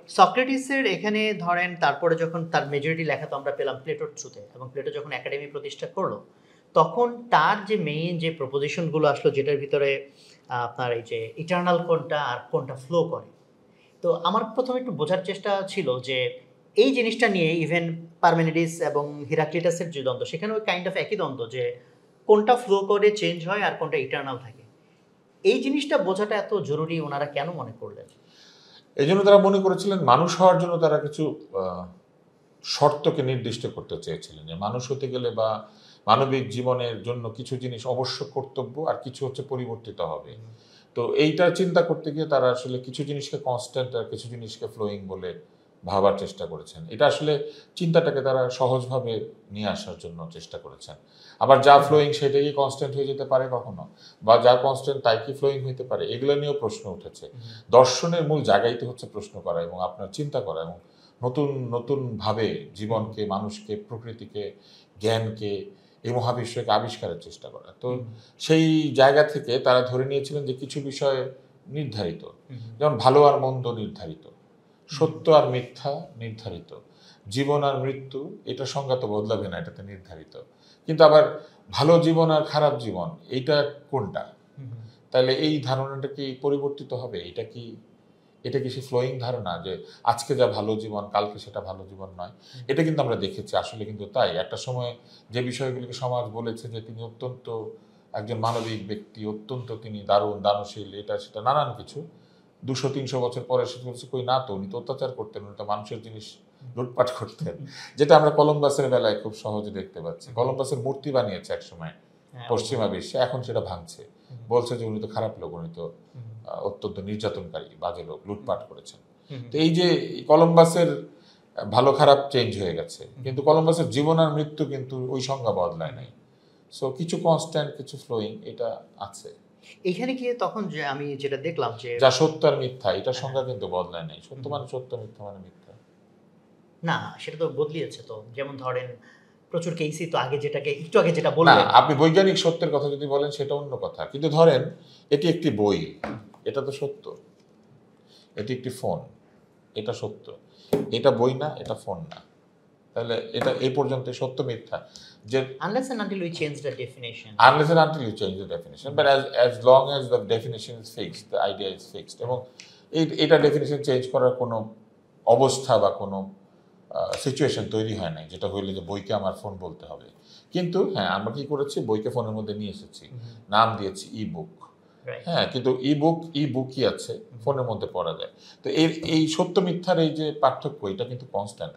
সক্রেটিসের এখানে ধরেন তারপরে যখন তার মেজরিটি লেখা তো আমরা পেলাম প্লেটোর থ্রুতে, এবং প্লেটো যখন একাডেমি প্রতিষ্ঠা করলো তখন তার যে মেইন যে প্রপোজিশনগুলো আসলো যেটার ভিতরে আপনার এই যে ইটার্নাল কোনটা আর কোনটা ফ্লো করে। তো আমার প্রথমে একটু বোঝার চেষ্টা ছিল যে এই জিনিসটা নিয়ে ইভেন পারমেনিডিস এবং হিরাক্লিটাসের যে দ্বন্দ্ব সেখানেও কাইন্ড অফ একই দ্বন্দ্ব, যে কোনটা ফ্লো করে চেঞ্জ হয় আর কোনটা ইটার্নাল থাকে। এই জিনিসটা বোঝাটা এত জরুরি ওনারা কেন মনে করলেন? এই জন্য তারা মনে করেছিলেন মানুষ হওয়ার জন্য তারা কিছু শর্তকে নির্দিষ্ট করতে চেয়েছিলেন, যে মানুষ হতে গেলে বা মানবিক জীবনের জন্য কিছু জিনিস অবশ্য কর্তব্য আর কিছু হচ্ছে পরিবর্তিত হবে। তো এইটা চিন্তা করতে গিয়ে তারা আসলে কিছু জিনিসকে কনস্ট্যান্ট আর কিছু জিনিসকে ফ্লোয়িং বলে ভাবার চেষ্টা করেছেন। এটা আসলে চিন্তাটাকে তারা সহজভাবে নিয়ে আসার জন্য চেষ্টা করেছেন। আবার যা ফ্লোয়িং সেটাই কি কনস্ট্যান্ট হয়ে যেতে পারে কখনো, বা যা কনস্ট্যান্ট তাই কি ফ্লোয়িং হতে পারে, এগুলো নিয়েও প্রশ্ন উঠেছে। দর্শনের মূল জায়গাই তো হচ্ছে প্রশ্ন করা এবং আপনার চিন্তা করা এবং নতুন নতুনভাবে জীবনকে, মানুষকে, প্রকৃতিকে, জ্ঞানকে, এই মহাবিশ্বকে আবিষ্কারের চেষ্টা করা। তো সেই জায়গা থেকে তারা ধরে নিয়েছিলেন যে কিছু বিষয় নির্ধারিত, যেমন ভালো আর মন্দ নির্ধারিত, সত্য আর মিথ্যা নির্ধারিত, জীবন আর মৃত্যু এটা সংজ্ঞা তো বদলাবে না, এটাতে নির্ধারিত। কিন্তু আবার ভালো জীবন আর খারাপ জীবন এইটা কোনটা? তাহলে এই ধারণাটা কি পরিবর্তিত হবে? এটা কি সে ফ্লোয়িং ধারণা যে আজকে যা ভালো জীবন কালকে সেটা ভালো জীবন নয়? এটা কিন্তু আমরা দেখেছি, আসলে কিন্তু তাই। একটা সময় যে বিষয়গুলিকে সমাজ বলেছে যে তিনি অত্যন্ত একজন মানবিক ব্যক্তি, অত্যন্ত তিনি দারুণ দানশীল, এটা সেটা নানান কিছু, 200-300 বছর পরে সে বলছে কই না তো, উনি তো অত্যাচার করতেন, উনি তো মানুষের জিনিস লুটপাট করতেন। যেটা আমরা কলম্বাসের বেলায় খুব সহজে দেখতে পাচ্ছি। কলম্বাসের মূর্তি বানিয়েছে একসময় পশ্চিমা বিশ্বে, এখন সেটা ভাঙছে, বলছে যে উনি তো খারাপ লোক, উনি তো অত্যন্ত নির্যাতনকারী, বাজে লোক, লুটপাট করেছেন। তো এই যে কলম্বাসের ভালো খারাপ চেঞ্জ হয়ে গেছে, কিন্তু কলম্বাসের জীবন আর মৃত্যু কিন্তু ওই সংজ্ঞা বদলায় নাই। সো কিছু কনস্ট্যান্ট, কিছু ফ্লোয়িং, এটা আছে। এখানে গিয়ে তখন যে আমি যেটা দেখলাম যে যা সত্য আর মিথ্যা এটার সংজ্ঞা কিন্তু বদলায় নাই। সত্য মানে সত্য, মিথ্যা মানে মিথ্যা না, সেটা তো বদলিয়েছে। তো যেমন ধরেন প্রচুর কেসই তো আগে যেটাকে একটু আগে যেটা না। বললেন। আপনি বৈজ্ঞানিক সত্যের কথা যদি বলেন সেটা অন্য কথা, কিন্তু ধরেন এটি একটি বই, এটা তো সত্য। এটি একটি ফোন, এটা সত্য। এটা বই না, এটা ফোন না, তাহলে এটা এই পর্যন্ত সত্য মিথ্যা। যে unless and until we change the definition. unless and until you change the definition, but as long as the definition is fixed, the idea is fixed, এবং এটা ডেফিনেশন চেঞ্জ করার কোনো অবস্থা বা কোনো সিচুয়েশন তৈরি হয় নাই যেটা হইলে যে বইকে আমার ফোন বলতে হবে। কিন্তু হ্যাঁ, আমরা কি করেছি, বইকে ফোনের মধ্যে নিয়ে এসেছি, নাম দিয়েছি ই বুক। হ্যাঁ, কিন্তু ই বুকই আছে, ফোনের মধ্যে পড়া যায়। তো এই সত্য মিথ্যার এই যে পার্থক্য, এটা কিন্তু কনস্ট্যান্ট।